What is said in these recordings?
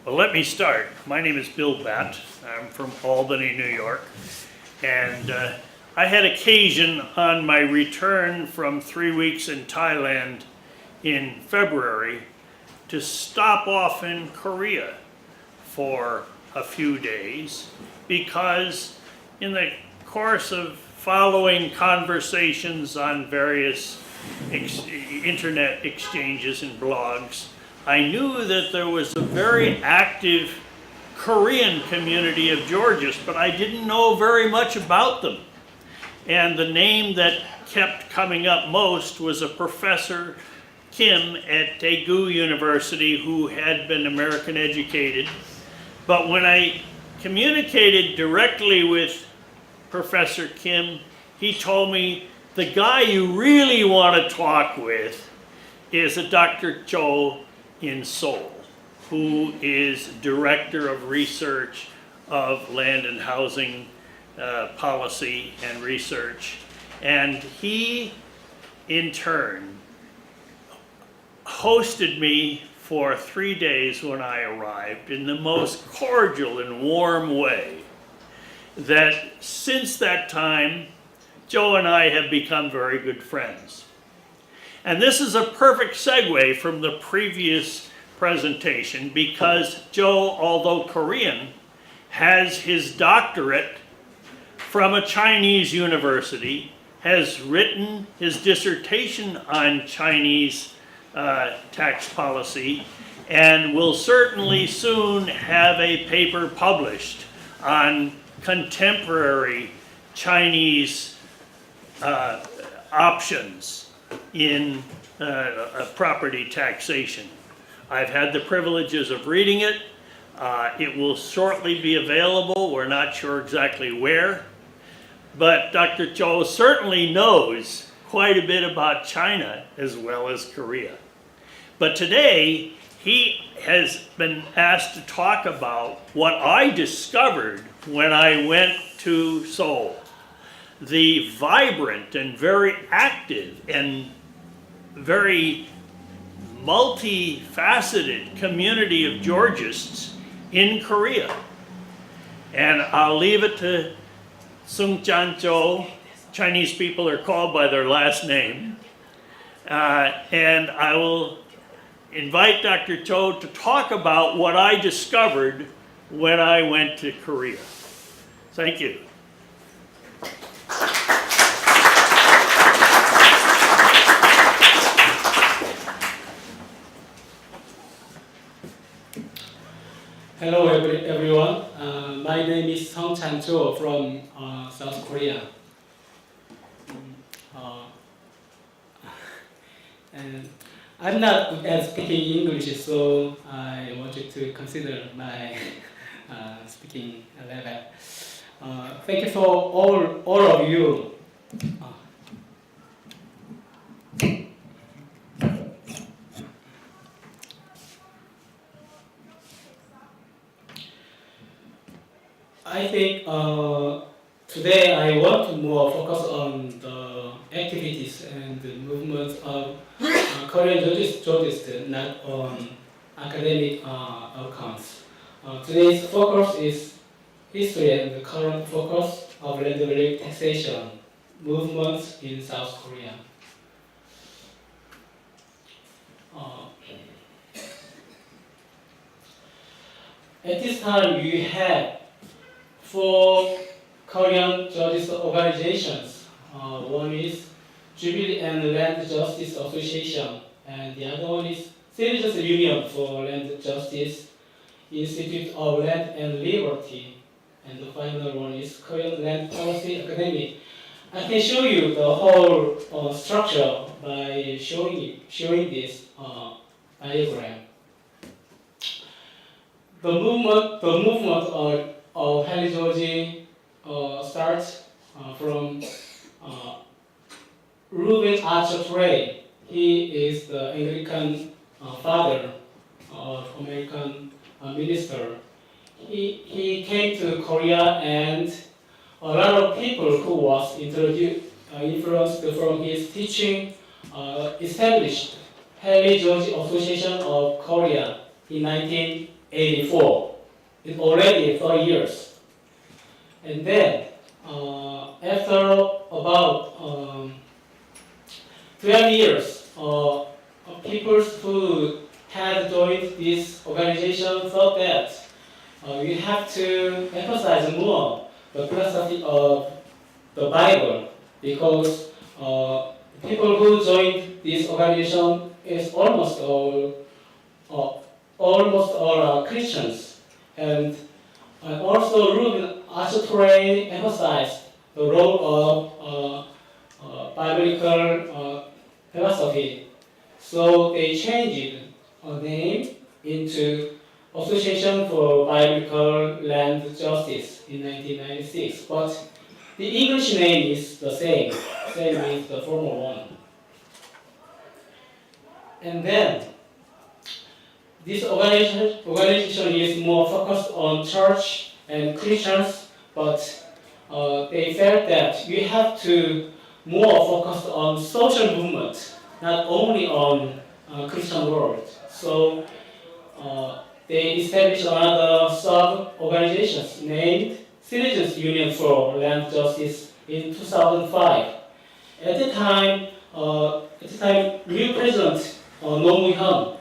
Well, let me start. My name is Bill Batt. I'm from Albany, New York. And I had occasion on my return from 3 weeks in Thailand in February to stop off in Korea for a few days because in the course of following conversations on various internet exchanges and blogs, I knew that there was a very active Korean community of Georgists, but I didn't know very much about them. And the name that kept coming up most was a Professor Kim at Daegu University who had been American educated. But when I communicated directly with Professor Kim, he told me the guy you really want to talk with is a Dr. Cho in Seoul, who is Director of Research of Land and Housing Policy and Research. And he, in turn, hosted me for 3 days when I arrived in the most cordial and warm way that since that time, Joe and I have become very good friends. And this is a perfect segue from the previous presentation because Joe, although Korean, has his doctorate from a Chinese university, has written his dissertation on Chinese tax policy, and will certainly soon have a paper published on contemporary Chinese options in property taxation. I've had the privileges of reading it. It will shortly be available. We're not sure exactly where. But Dr. Cho certainly knows quite a bit about China as well as Korea. But today, he has been asked to talk about what I discovered when I went to Seoul. The vibrant and very active and very multifaceted community of Georgists in Korea. And I'll leave it to Sung-chan Cho. Chinese people are called by their last name. And I will invite Dr. Cho to talk about what I discovered when I went to Korea. Thank you. Hello everyone. My name is Sung-chan Cho from South Korea. And I'm not good at speaking English, so I want you to consider my speaking level. Thank you for all of you. I think today I want to more focus on the activities and the movements of Korean Georgists, not on academic outcomes. Today's focus is history and the current focus of land taxation movements in South Korea. At this time, we have 4 Korean Justice organizations. One is Jubilee and Land Justice Association, and the other one is Citizens Union for Land Justice, Institute of Land and Liberty, and the final one is Korean Land Policy Academy. I can show you the whole structure by showing this diagram. The movement of Henry George starts from Reuben Archer Frey. He is the Anglican father of American minister. He came to Korea, and a lot of people who was influenced from his teaching established Henry George Association of Korea in 1980. 1984. It's already 30 years. And then, after about 12 years, people who had joined this organization thought that we have to emphasize more the philosophy of the Bible, because people who joined this organization is almost all are Christians, and also Reuben Ashtray emphasized the role of biblical philosophy. So they changed a name into Association for Biblical Land Justice in 1996, but the English name is the same as the former one. And then, this organization is more focused on church and Christians, but they felt that we have to more focus on social movement, not only on Christian world. So they established another sub-organizations named Citizens Union for Land Justice in 2005. At the time, new president Roh Moo-hyun,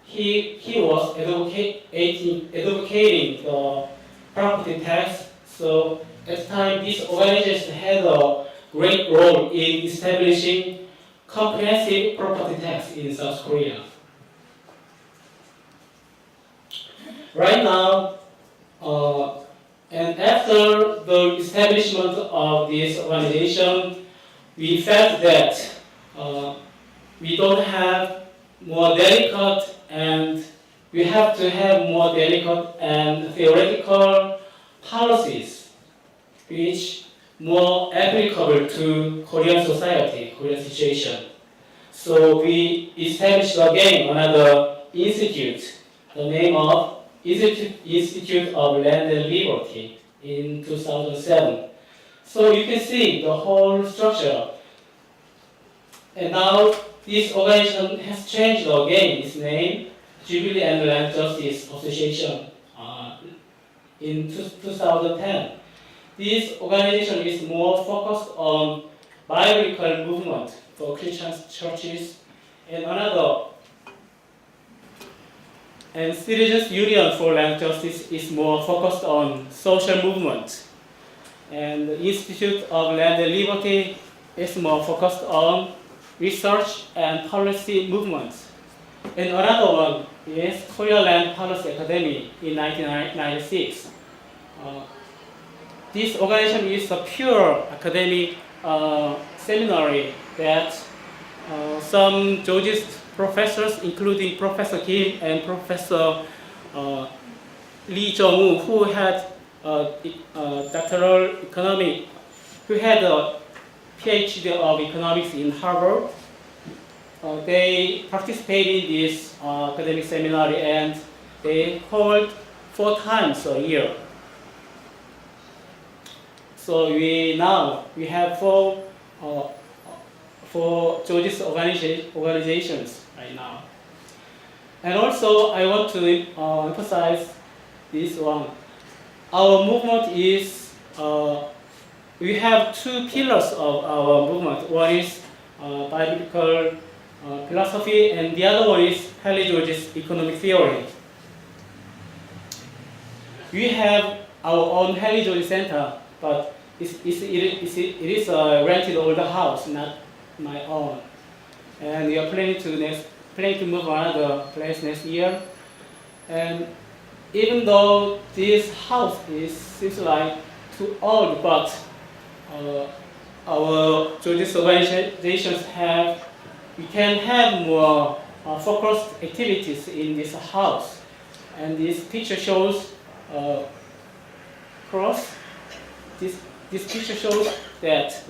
he was advocating the property tax. So at the time, this organization had a great role in establishing comprehensive property tax in South Korea. Right now, and after the establishment of this organization, we felt that we don't have more delicate, and we have to have more delicate and theoretical policies which more applicable to Korean society, Korean situation. So we established again another institute, the name of Institute of Land and Liberty in 2007. So you can see the whole structure. And now this organization has changed again its name, Jubilee and Land Justice Association, in 2010. This organization is more focused on biblical movement for Christian churches, and Citizens Union for Land Justice is more focused on social movement. And the Institute of Land and Liberty is more focused on research and policy movements. And another one is Korea Land Policy Academy in 1996. This organization is a pure academic seminary that some Georgist professors, including Professor Kim and Professor Lee Jong-woo, who had doctoral economics, who had a PhD of economics in Harvard. They participated in this academic seminary, and they hold 4 times a year. So we have four Georgist organizations right now. And also I want to emphasize this one. Our movement is, we have 2 pillars of our movement. One is biblical philosophy, and the other one is Hallie George's economic theory. We have our own Hallie George Center, but it is a rented older house, not my own. And we are planning to move another place next year. And even though this house seems like too old, but our Georgist organizations we can have more focused activities in this house. And this picture shows this picture shows that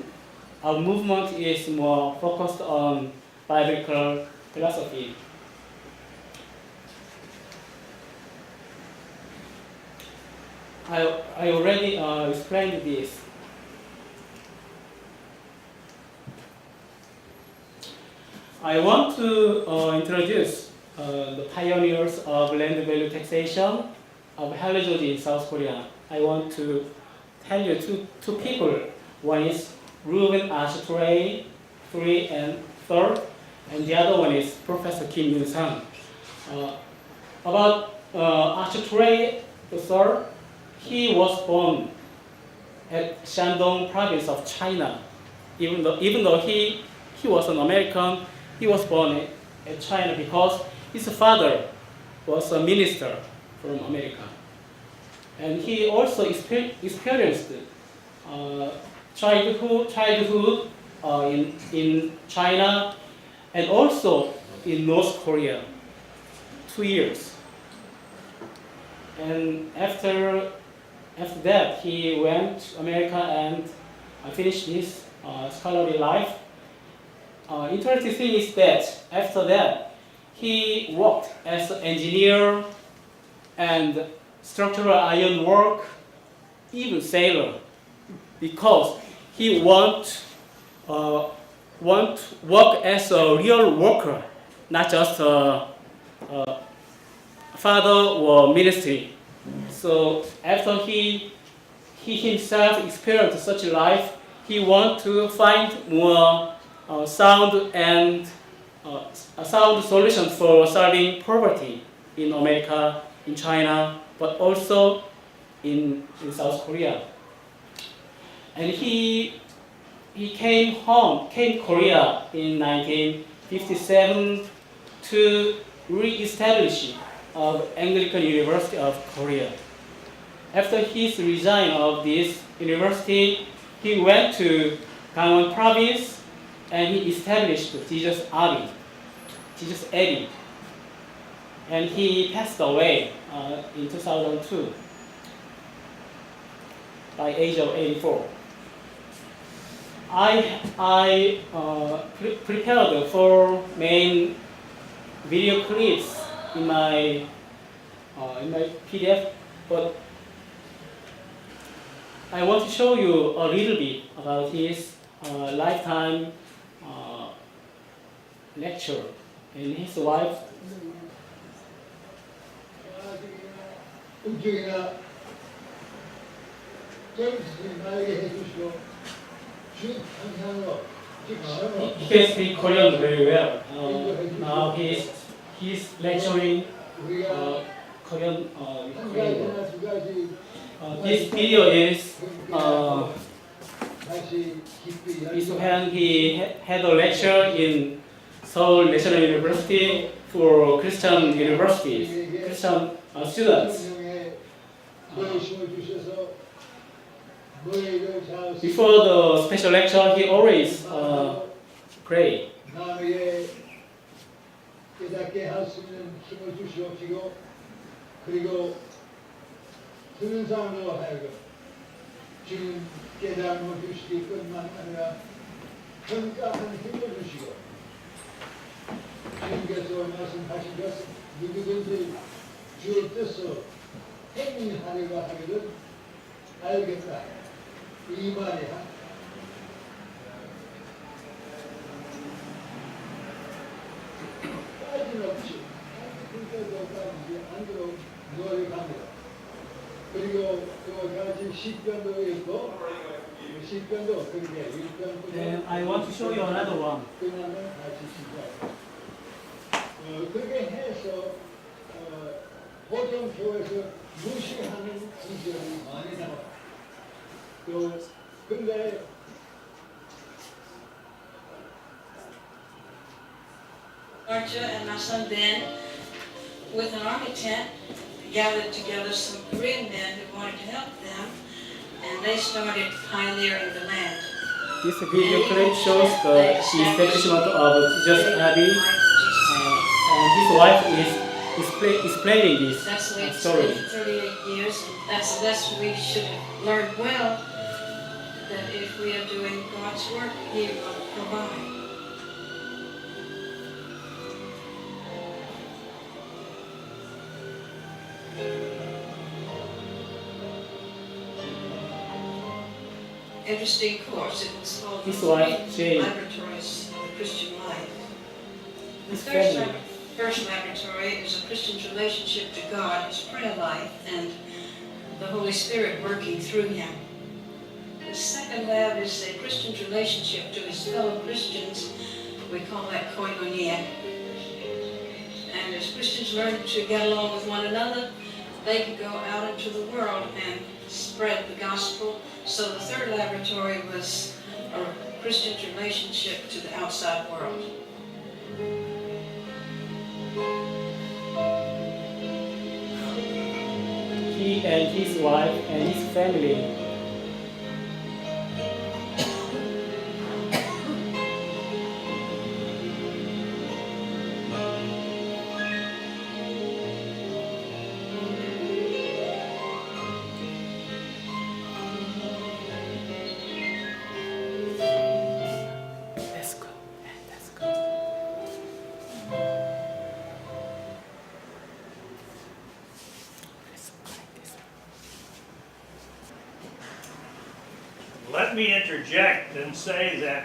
our movement is more focused on biblical philosophy. I already explained this. I want to introduce the pioneers of land value taxation of Halejoji in South Korea. I want to tell you two people. One is Ruben Ashtray, 3 and 3rd, and the other one is Professor Kim Yun-sang. About Ashtray, the 3rd, he was born at Shandong province of China. Even though he was an American, he was born in China because his father was a minister from America. And he also experienced childhood in China and also in North Korea, 2 years. And after that, he went to America and finished his scholarly life. Interesting thing is that after that, he worked as an engineer and structural iron work, even sailor, because he want work as a real worker, not just a father or ministry. So after he himself experienced such a life, he want to find more sound and sound solutions for solving poverty in America, in China, but also in South Korea. And he came Korea in 1957 to re-establish Anglican University of Korea. After his resign of this university, he went to Gangwon province and he established Jesus Abbey. And he passed away in 2002 by age of 84. I prepared 4 main video clips in my PDF, but I want to show you a little bit about his lifetime lecture and his wife. He can speak Korean very well. Now he's lecturing Korean. This video is when he had a lecture in Seoul National University for Christian students. Before the special lecture, he always pray. 그리고 듣는 사람으로 하여금 지금 깨달음을 주시기뿐만 아니라 평가하는 힘을 주시고 주님께서 말씀하신 것은 누구든지 주의 뜻을 행하려고 하기를 알겠다. 이 말이야. 빠짐없이 안으로 노력합니다. 그리고 또 같이 시편도 있고 시편도 그렇게 1편부터 And I want to show you another one. 끝나면 다시 시작. 그렇게 해서 보통 교회에서 무시하는 지점이 많이 나와요. 또 근데 Archer and my son Ben, with an architect, gathered together some Korean men who wanted to help them, and they started pioneering the land. This video clip shows the establishment of Jesus Abbey, and his wife is explaining this That's the way it's story. been for 38 years, and that's the lesson we should have learned well, that if we are doing God's work, He will provide. Interesting course. It was called His the wife, Jane. Laboratories of the Christian Life. The His third family. first laboratory is a Christian's relationship to God, his prayer life, and the Holy Spirit working through him. The second lab is a Christian's relationship to his fellow Christians. We call that koinonia. And as Christians learn to get along with one another, they can go out into the world and spread the gospel. So the third laboratory was a Christian's relationship to the outside world. He and his wife and his family Let me interject and say that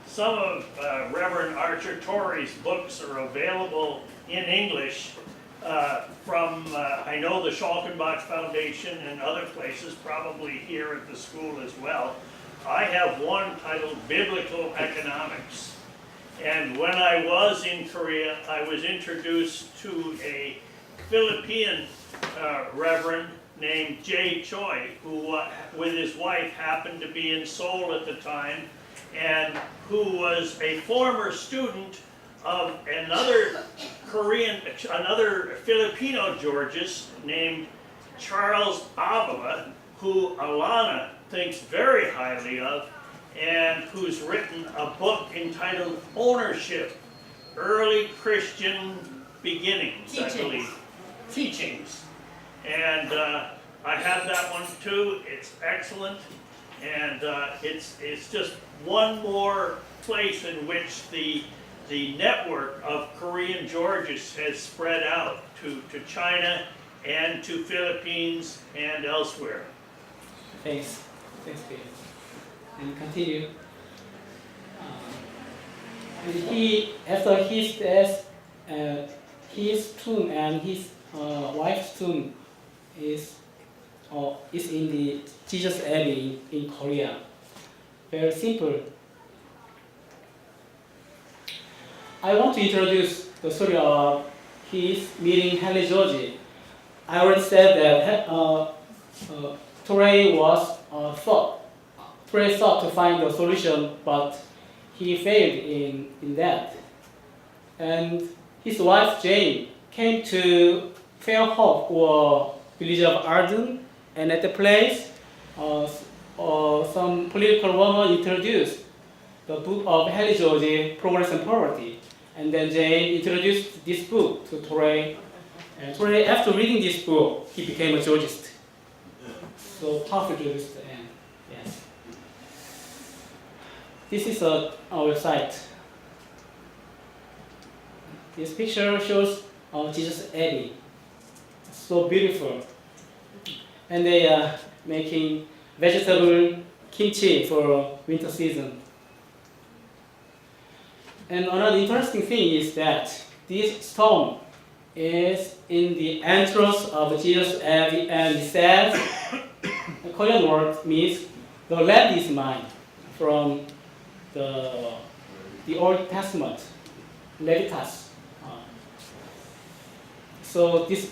some of Reverend Archer Torrey's books are available in English from, I know, the Schalkenbach Foundation and other places, probably here at the school as well. I have one titled Biblical Economics. And when I was in Korea, I was introduced to a Philippine reverend named Jay Choi, who with his wife happened to be in Seoul at the time, and who was a former student of another Filipino Georgist named Charles Avila, who Alana thinks very highly of, and who's written a book entitled Ownership, Early Christian Beginnings, I believe. Teachings. And I have that one too. It's excellent, and it's just one more place in which the network of Korean Georgists has spread out to China and to Philippines and elsewhere. Thanks, Peter. And continue. And he, after his death, his tomb and his wife's tomb is in the Jesus Abbey in Korea. Very simple. I want to introduce the story of his meeting Henry George. I already said that Torrey thought to find a solution, but he failed in that. And his wife Jane came to Fairhope or village of Arden, and at the place, some political woman introduced the book of Henry George, Progress and Poverty. And then Jane introduced this book to Torrey. And Torrey, after reading this book, he became a Georgist. So powerful Georgist, and yes. This is our site. This picture shows Jesus Abbey. So beautiful. And they are making vegetable kimchi for winter season. And another interesting thing is that this stone is in the entrance of Jesus Abbey, and it says, the Korean word means the land is mine, from the Old Testament, Leviticus. So this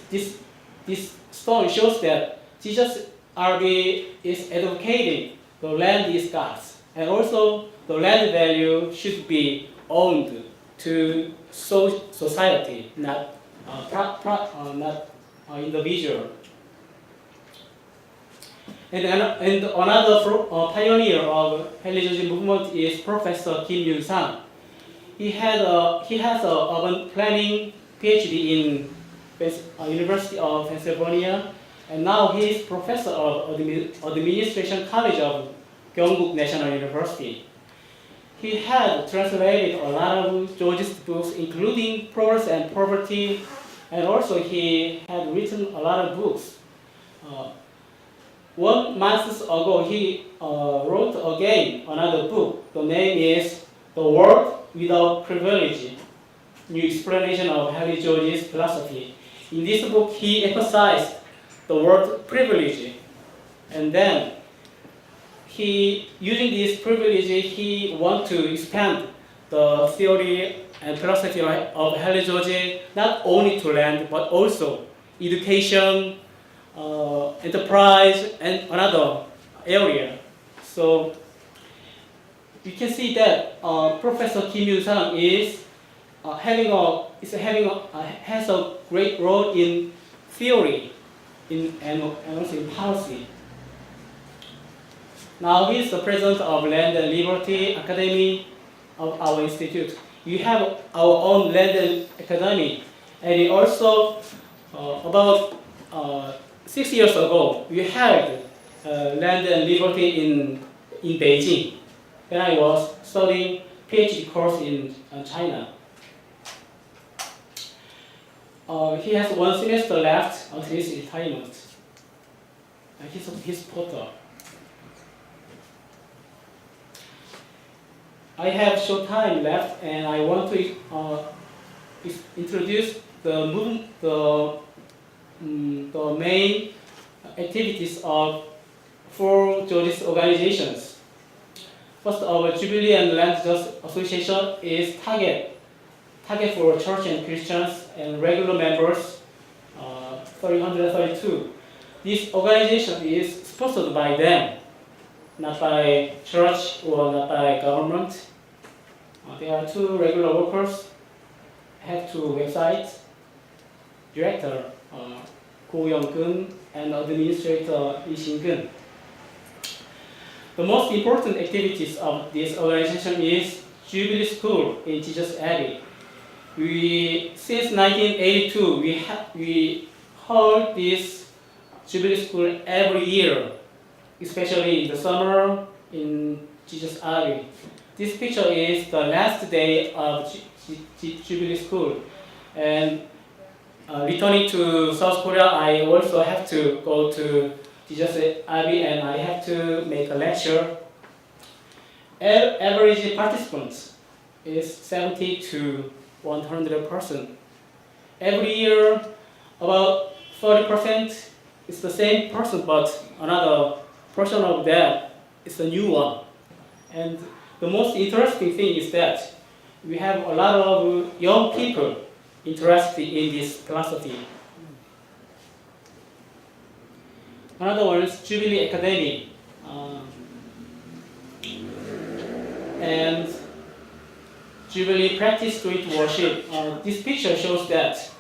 stone shows that Jesus Abbey is advocating the land is God's, and also the land value should be owned to society, not individual. And another pioneer of religious movement is Professor Kim Yun-sang. He has a urban planning PhD in University of Pennsylvania, and now he is professor of Administration College of Gyeongguk National University. He had translated a lot of Georgist books, including Progress and Poverty, and also he had written a lot of books. 1 month ago, he wrote again another book. The name is The World Without Privilege. new explanation of Henry George's philosophy. In this book, he emphasized the word privilege, and then using this privilege, he want to expand the theory and philosophy of Henry George not only to land but also education, enterprise, and another area. So you can see that Professor Kim Yun-sang has a great role in theory and also in policy. Now he is the president of Land and Liberty Academy of our institute. We have our own Land and Academy, and also about 6 years ago we had Land and Liberty in Beijing when I was studying PhD course in China. He has 1 semester left until his retirement. He's his postdoc. I have short time left, and I want to introduce the main activities of 4 Georgist organizations. First, our Jubilee and Land Justice Association is target for church and Christians and regular members, 332. This organization is sponsored by them, not by church or not by government. There are 2 regular workers, have 2 websites, director Go Young-kun and administrator Lee Shin-gun. The most important activities of this organization is Jubilee School in Jesus Abbey. Since 1982, we hold this Jubilee School every year, especially in the summer in Jesus Abbey. This picture is the last day of Jubilee School. And returning to South Korea, I also have to go to Jesus Abbey and I have to make a lecture. Average participants is 70 to 100%. Every year, about 30% is the same person, but another portion of that is a new one. And the most interesting thing is that we have a lot of young people interested in this philosophy. Another one is Jubilee Academy. And Jubilee Practice Street Worship. This picture shows that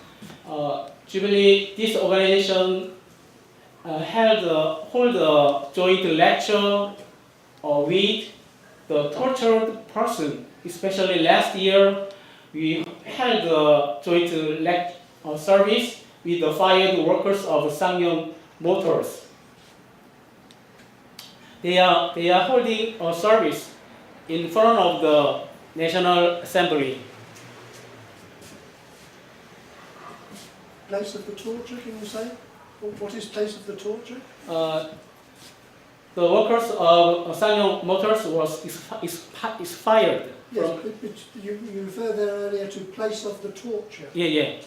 Jubilee, this organization hold a joint lecture with the tortured person. Especially last year, we held a joint service with the fired workers of Ssangyong Motors. They are holding a service in front of the National Assembly. Place of the torture, can you say? What is place of the torture? The workers of Ssangyong Motors is fired. Yes, but you referred there earlier to place of the torture. Yeah.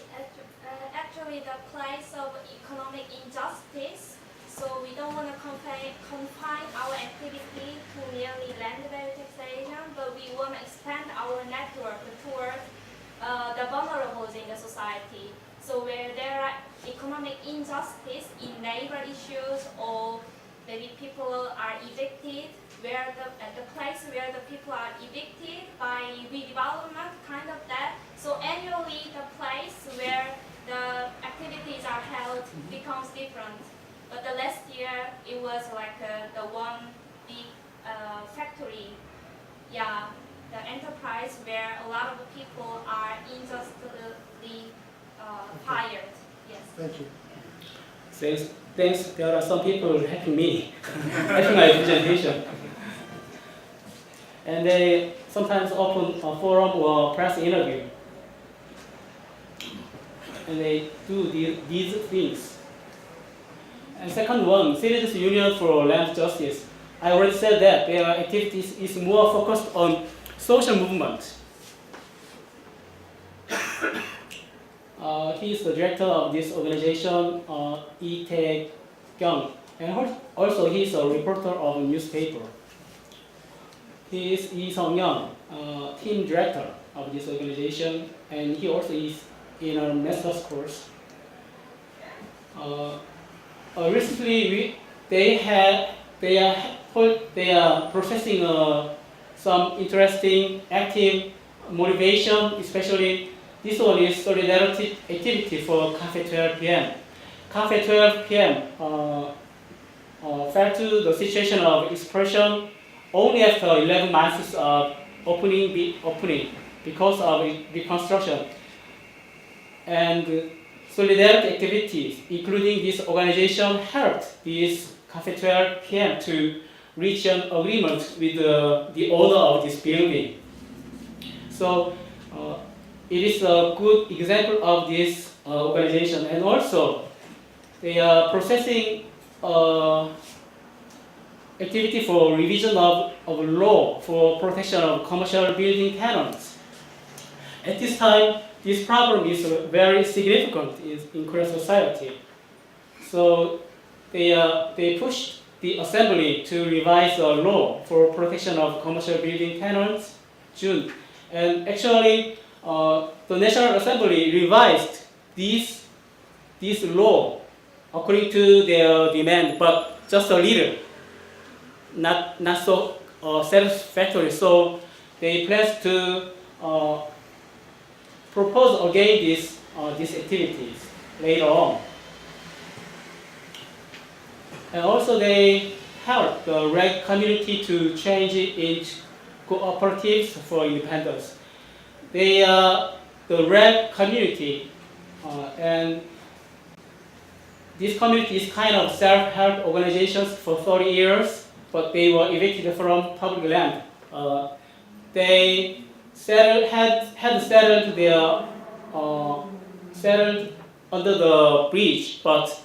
Actually, the place of economic injustice. So we don't want to confine our activity to merely land value taxation, but we want to expand our network toward the vulnerables in the society. So where there are economic injustice in labor issues, or maybe people are evicted, where the place where the people are evicted by redevelopment, kind of that. So annually, the place where the activities are held becomes different. But the last year, it was like the one big factory, the enterprise where a lot of people are injustly fired. Yes. Thank you. Thanks. There are some people helping me, helping my presentation, and they sometimes open a forum or press interview, and they do these things. And second one, Citizens Union for Land Justice. I already said that their activities is more focused on social movement. He is the director of this organization, Lee Tae-kyung, and also he is a reporter of a newspaper. He is Lee Sung-young, team director of this organization, and he also is in a master's course. Recently, they are processing some interesting active motivation, especially this one is solidarity activity for Cafe 12 p.m. Cafe 12 p.m. Fell to the situation of expression only after 11 months of opening because of reconstruction. And solidarity activities, including this organization, helped this Cafe 12 p.m. to reach an agreement with the owner of this building. So it is a good example of this organization, and also they are processing activity for revision of law for protection of commercial building tenants. At this time, this problem is very significant in Korean society. So they pushed the assembly to revise a law for protection of commercial building tenants, June. And actually, the National Assembly revised this law according to their demand, but just a little, not so satisfactory. So they pledged to propose again these activities later on. And also they helped the REG community to change it into cooperatives for independence. They are the REG community, and this community is kind of self-help organizations for 30 years, but they were evicted from public land. They had settled under the bridge, but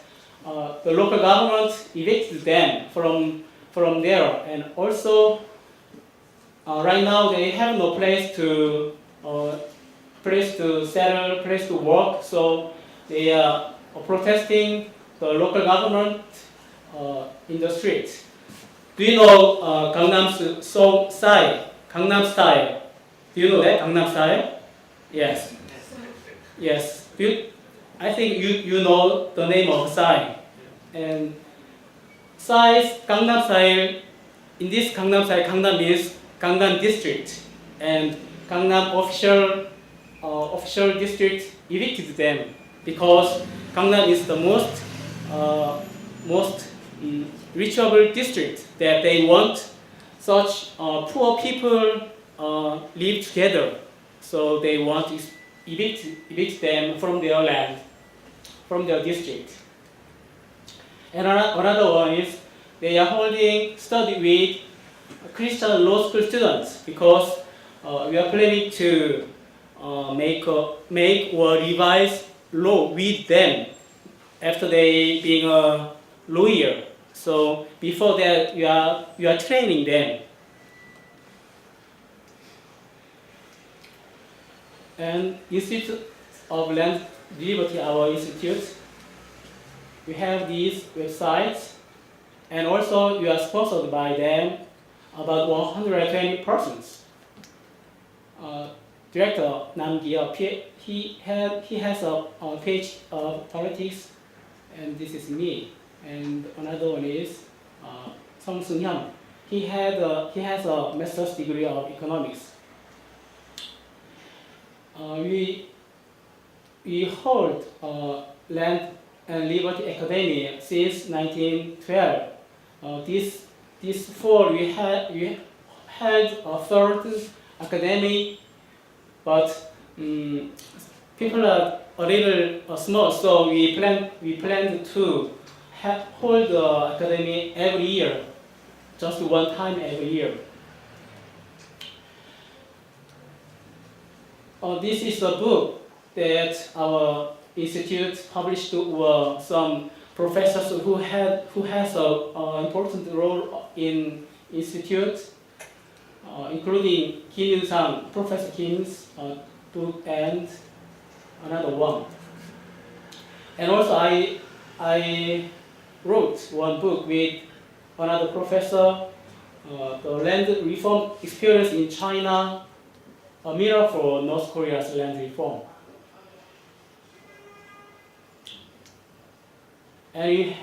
the local government evicted them from there, and also right now they have no place to settle, place to work, so they are protesting the local government in the streets. Do you know Gangnam Style? Gangnam Style. Do you know that Gangnam Style? Yes. Yes. I think you know the name of Psy. And Psy's Gangnam Style. In this Gangnam Style, Gangnam means Gangnam district, and Gangnam official district evicted them because Gangnam is the most reachable district that they want. Such poor people live together, so they want to evict them from their land, from their district. And another one is they are holding study with Christian law school students because we are planning to make or revise law with them after they being a lawyer. So before that, you are training them. And Institute of Land Liberty, our institute, we have these websites, and also we are sponsored by them, about 120 persons. Director Nam Gi-up, he has a page of politics, and this is me. And another one is Song Seung-hyun. He has a master's degree of economics. We hold Land and Liberty Academy since 1912. This fall we had a third academy, but people are a little small, so we planned to hold the academy every year, just one time every year. This is a book that our institute published to some professors who has an important role in institute, including Kim Yun-sang, Professor Kim's book, and another one. And also I wrote one book with another professor, the land reform experience in China, a mirror for North Korea's land reform. And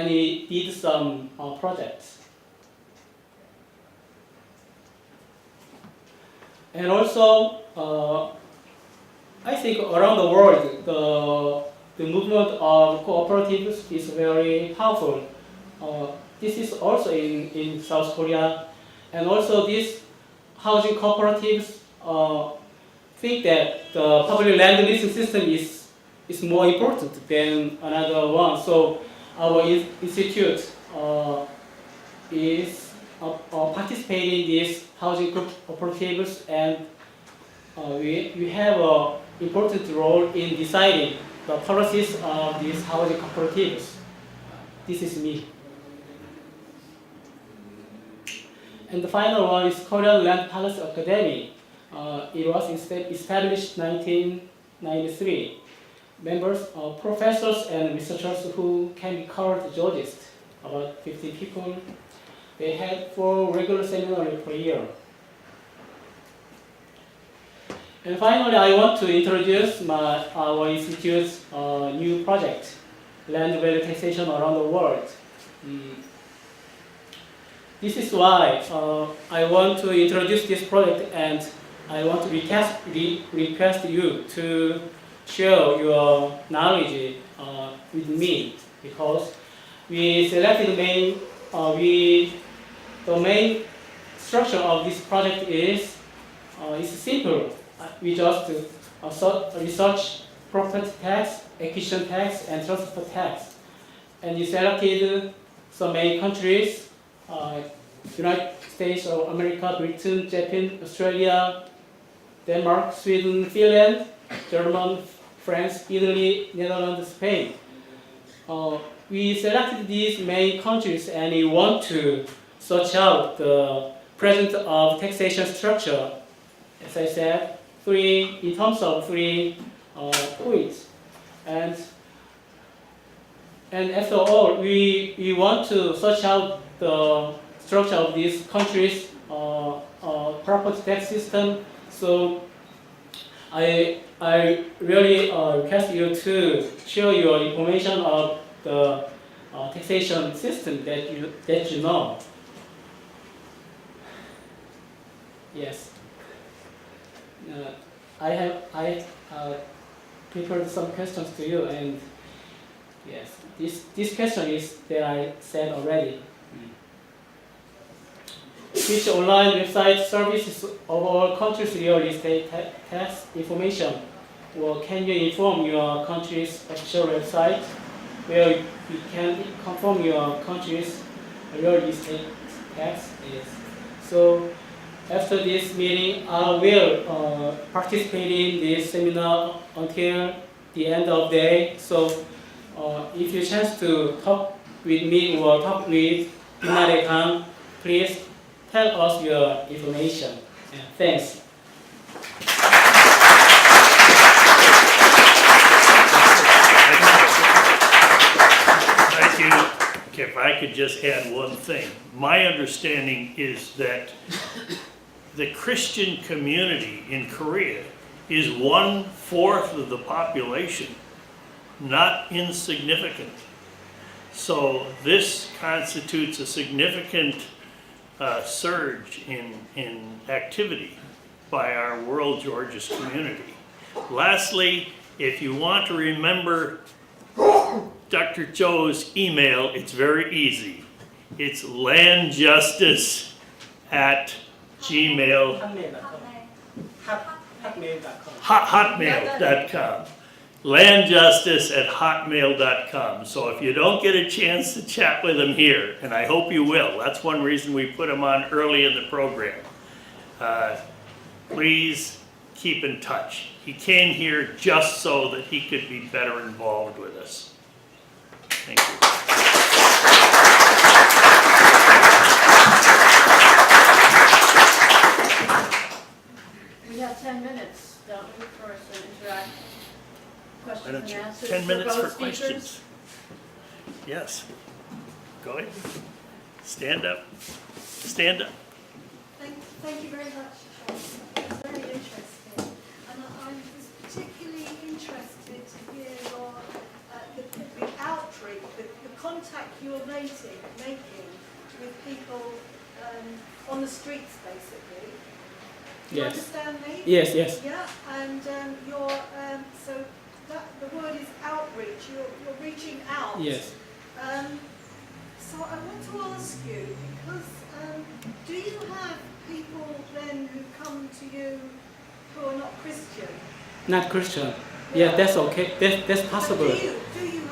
we did some projects. And also, I think around the world, the movement of cooperatives is very powerful. This is also in South Korea. And also these housing cooperatives think that the public land leasing system is more important than another one. So our institute is participating in these housing cooperatives, and we have an important role in deciding the policies of these housing cooperatives. This is me. And the final one is Korean Land Policy Academy. It was established 1993. Members are professors and researchers who can be called geologists, about 50 people. They had 4 regular seminars per year. And finally, I want to introduce our institute's new project, land value taxation around the world. This is why I want to introduce this project, and I want to request you to share your knowledge with me, because we selected the main structure of this project is simple. We just research property tax, acquisition tax, and transfer tax. And we selected some main countries: United States of America, Britain, Japan, Australia, Denmark, Sweden, Finland, Germany, France, Italy, Netherlands, Spain. We selected these main countries, and we want to search out the presence of taxation structure. As I said, in terms of 3 points. And after all, we want to search out the structure of these countries' property tax system. So I really request you to share your information of the taxation system that you know. Yes. I prepared some questions to you, and yes, this question is that I said already. Which online website services of our country's real estate tax information? Or can you inform your country's official website where you can confirm your country's real estate tax is? So after this meeting, I will participate in this seminar until the end of the day. So if you chance to talk with me or talk with Pinare Kang, please tell us your information. And thanks. Thank you. If I could just add one thing. My understanding is that the Christian community in Korea is 1/4 of the population, not insignificant. So this constitutes a significant surge in activity by our World Georges community. Lastly, if you want to remember Dr. Joe's email, it's very easy. It's landjustice@gmail.com. Hotmail.com. Landjustice@hotmail.com. So if you don't get a chance to chat with him here, and I hope you will, that's one reason we put him on early in the program, please keep in touch. He came here just so that he could be better involved with us. Thank you. We have 10 minutes, don't we, for some interact questions and answers? 10 minutes for both speakers? questions. Yes. Go ahead. Stand up. Stand up. Thank you very much, Sean. It's very interesting. And I was particularly interested to hear your, the outreach, the contact you're making with people on the streets, basically. Do you Yes. understand me? Yes, yes. Yeah, and so that the word is outreach. You're reaching out. Yes. So I want to ask you, because do you have people then who come to you who are not Christian? Not Christian. Yeah, that's okay. That's possible. Do you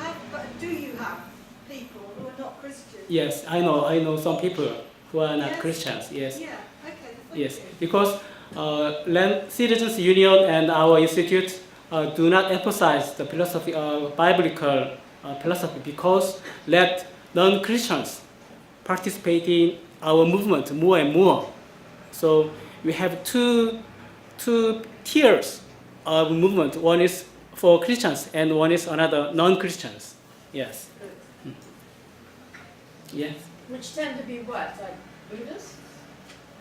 have people who are not Christian? Yes, I know some people who are not Yes. Christians. Yes. Yeah. Okay. Thank Yes, you. because Land Citizens Union and our institute do not emphasize the philosophy, biblical philosophy, because let non-Christians participate in our movement more and more. So we have two tiers of movement. One is for Christians and one is another non-Christians. Yes. Good. Yes. Which tend to be what, like Buddhists?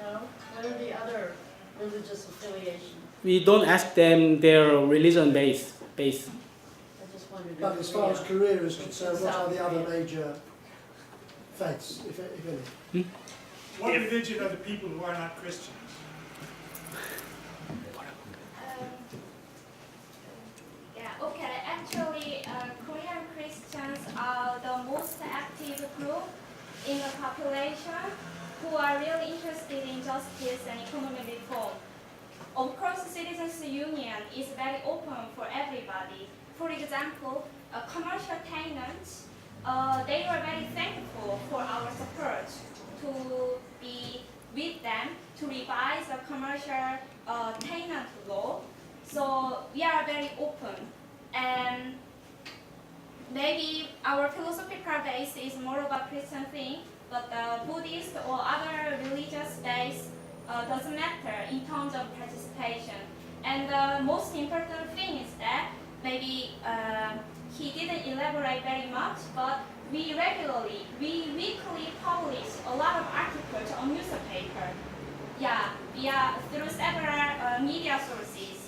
No? What are the other religious affiliations? We don't ask them their religion base. I just wondered. But as far as Korea is concerned, what are the other major faiths, if any? What If- religion are the people who are not Christian? Yeah, okay. Actually, Korean Christians are the most active group in the population who are really interested in justice and economic reform. Of course, Citizens Union is very open for everybody. For example, commercial tenants, they were very thankful for our support to be with them to revise the commercial tenant law. So we are very open, and maybe our philosophical base is more of a Christian thing, but the Buddhist or other religious base doesn't matter in terms of participation. And the most important thing is that maybe he didn't elaborate very much, but we weekly publish a lot of articles on newspaper. Yeah, through several media sources.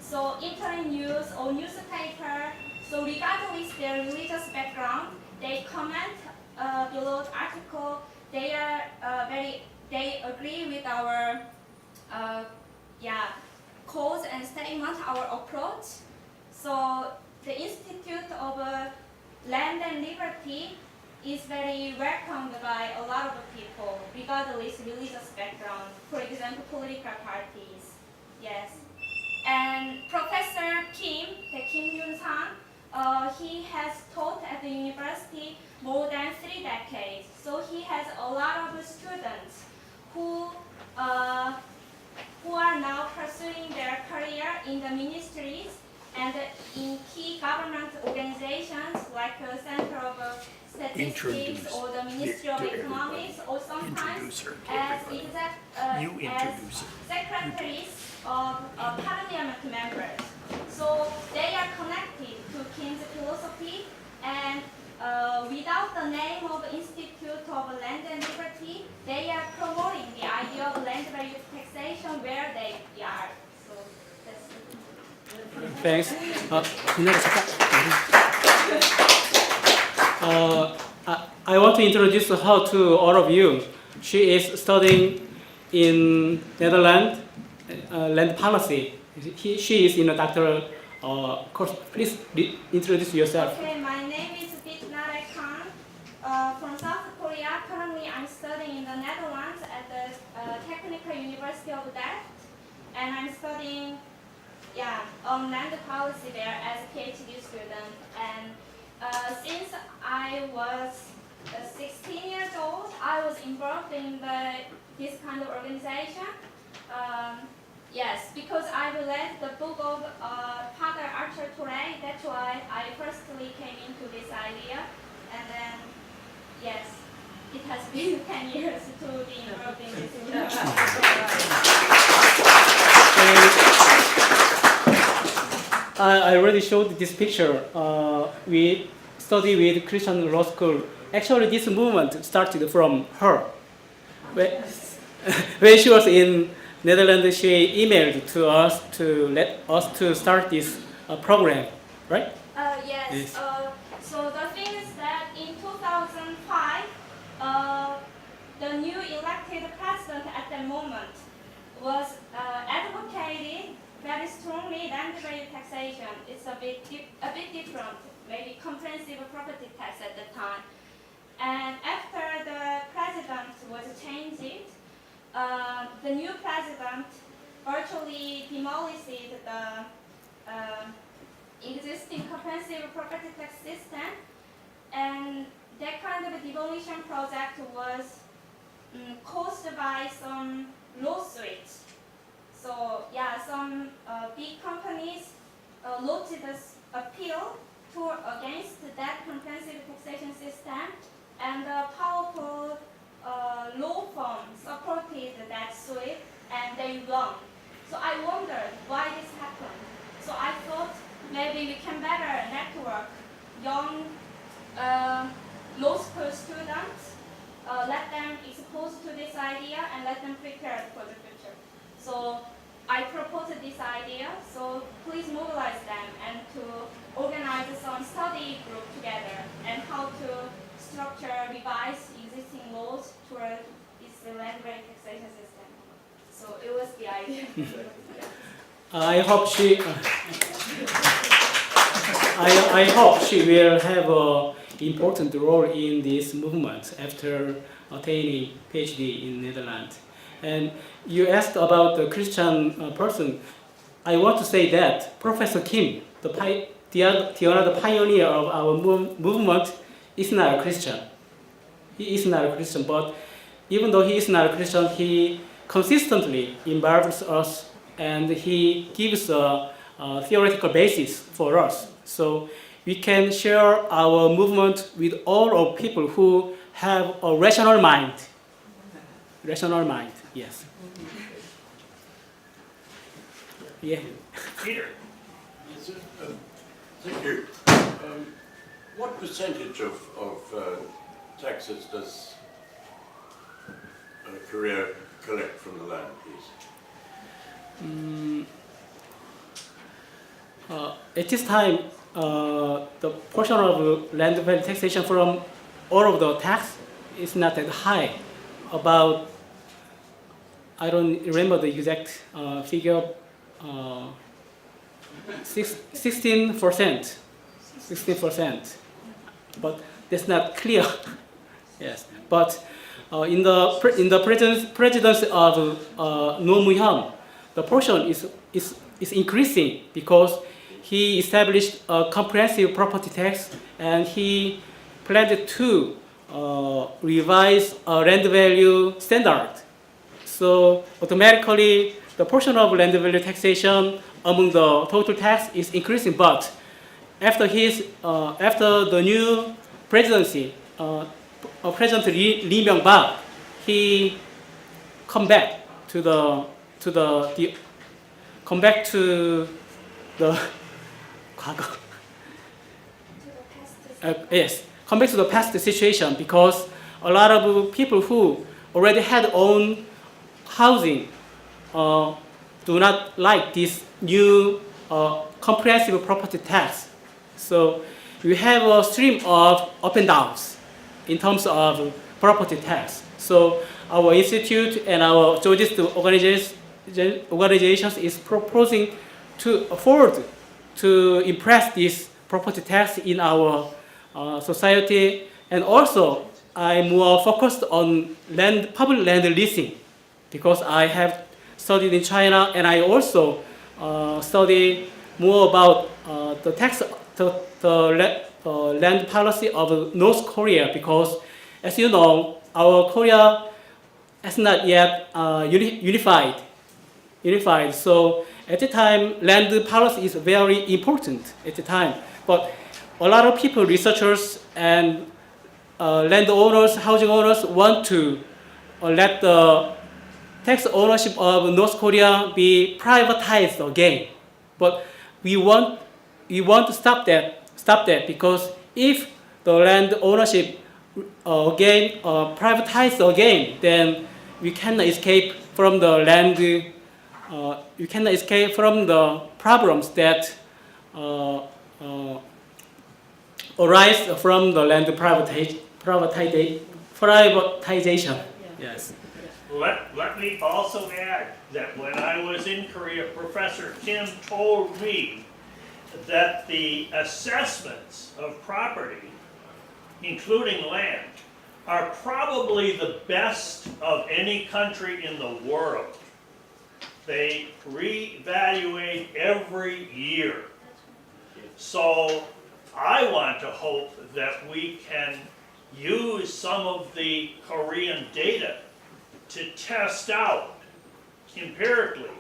So internet news or newspaper. So regardless their religious background, they comment below the article. They agree with our cause and statement, our approach. So the Institute of Land and Liberty is very welcomed by a lot of people, regardless religious background. For example, political parties. Yes. And Professor Kim, the Kim Yun-sang, he has taught at the university more than 3 decades. So he has a lot of students who are now pursuing their career in the ministries and in key government organizations like the Center of Statistics or the Ministry of Economics, or sometimes as as secretaries of parliament members. So they are connected to Kim's philosophy, and without the name of Institute of Land and Liberty, they are promoting the idea of land value taxation where they are. So that's it. Thanks. I want to introduce her to all of you. She is studying in Netherlands, land policy. She is in a doctoral course. Please introduce yourself. Okay, my name is Bitnare Khan from South Korea. Currently, I'm studying in the Netherlands at the Technical University of Delft, and I'm studying on land policy there as a PhD student. And since I was 16 years old, I was involved in this kind of organization. Yes, because I read the book of Father Archer Touré. That's why I firstly came into this idea, and then yes, it has been 10 years to be involved in this. I already showed this picture. we study with Christian law school. Actually, this movement started from her. When, when she was in Netherlands, she emailed to us to let us to start this program, right? Yes. Yes. So the thing is that in 2005, the new elected president at the moment was advocated very strongly land value taxation. It's a bit different, maybe comprehensive property tax at the time. And after the president was changed, the new president virtually demolished the existing comprehensive property tax system, and that kind of a demolition project was caused by some lawsuits. So yeah, some big companies lodged this appeal against that comprehensive taxation system, and a powerful law firm supported that suit, and they won. So I wondered why this happened. So I thought maybe we can better network young law school students, let them exposed to this idea and let them prepare for the future. So I proposed this idea, so please mobilize them and to organize some study group together and how to structure, revise existing laws toward this land value taxation system. So it was the idea. I hope she. I hope she will have an important role in this movement after attaining PhD in Netherlands. And you asked about the Christian person. I want to say that Professor Kim, the other pioneer of our movement, is not a Christian. He is not a Christian, but even though he is not a Christian, he consistently involves us and he gives a theoretical basis for us. So we can share our movement with all of people who have a rational mind. Rational mind, yes. Yeah. Peter? Yes, thank you. What percentage of taxes does Korea collect from the land, please? At this time, the portion of land value taxation from all of the tax is not that high. About, I don't remember the exact figure, 16%. 16%. But that's not clear. Yes. But in the presidency of Roh Moo-hyun, the portion is increasing because he established a comprehensive property tax and he planned to revise a land value standard. So automatically, the portion of land value taxation among the total tax is increasing. But after the new presidency, President Lee Myung-bak, he come back to the 과거. Yes, come back to the past situation because a lot of people who already had own housing do not like this new comprehensive property tax. So we have a stream of up and downs in terms of property tax. So our institute and our Georgist organizations is proposing to afford to impress this property tax in our society, and also I'm more focused on public land leasing because I have studied in China and I also study more about the land policy of North Korea because, as you know, our Korea has not yet unified. So at the time, land policy is very important at the time. But a lot of people, researchers and landowners, housing owners want to let the tax ownership of North Korea be privatized again. But we want to stop that. stop that, because if the land ownership again privatized again, then we cannot escape from the land. You cannot escape from the problems that arise from the land privatization. Yes. Let me also add that when I was in Korea, Professor Kim told me that the assessments of property, including land, are probably the best of any country in the world. They reevaluate every year. So I want to hope that we can use some of the Korean data to test out empirically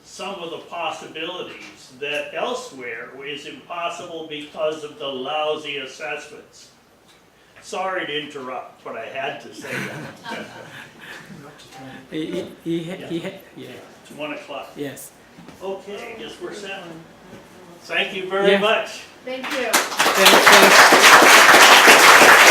some of the possibilities that elsewhere is impossible because of the lousy assessments. Sorry to interrupt, but I had to say that. Yeah. It's 1 o'clock. Yes. Okay, I guess we're set. Thank you very much. Thank you. Thanks.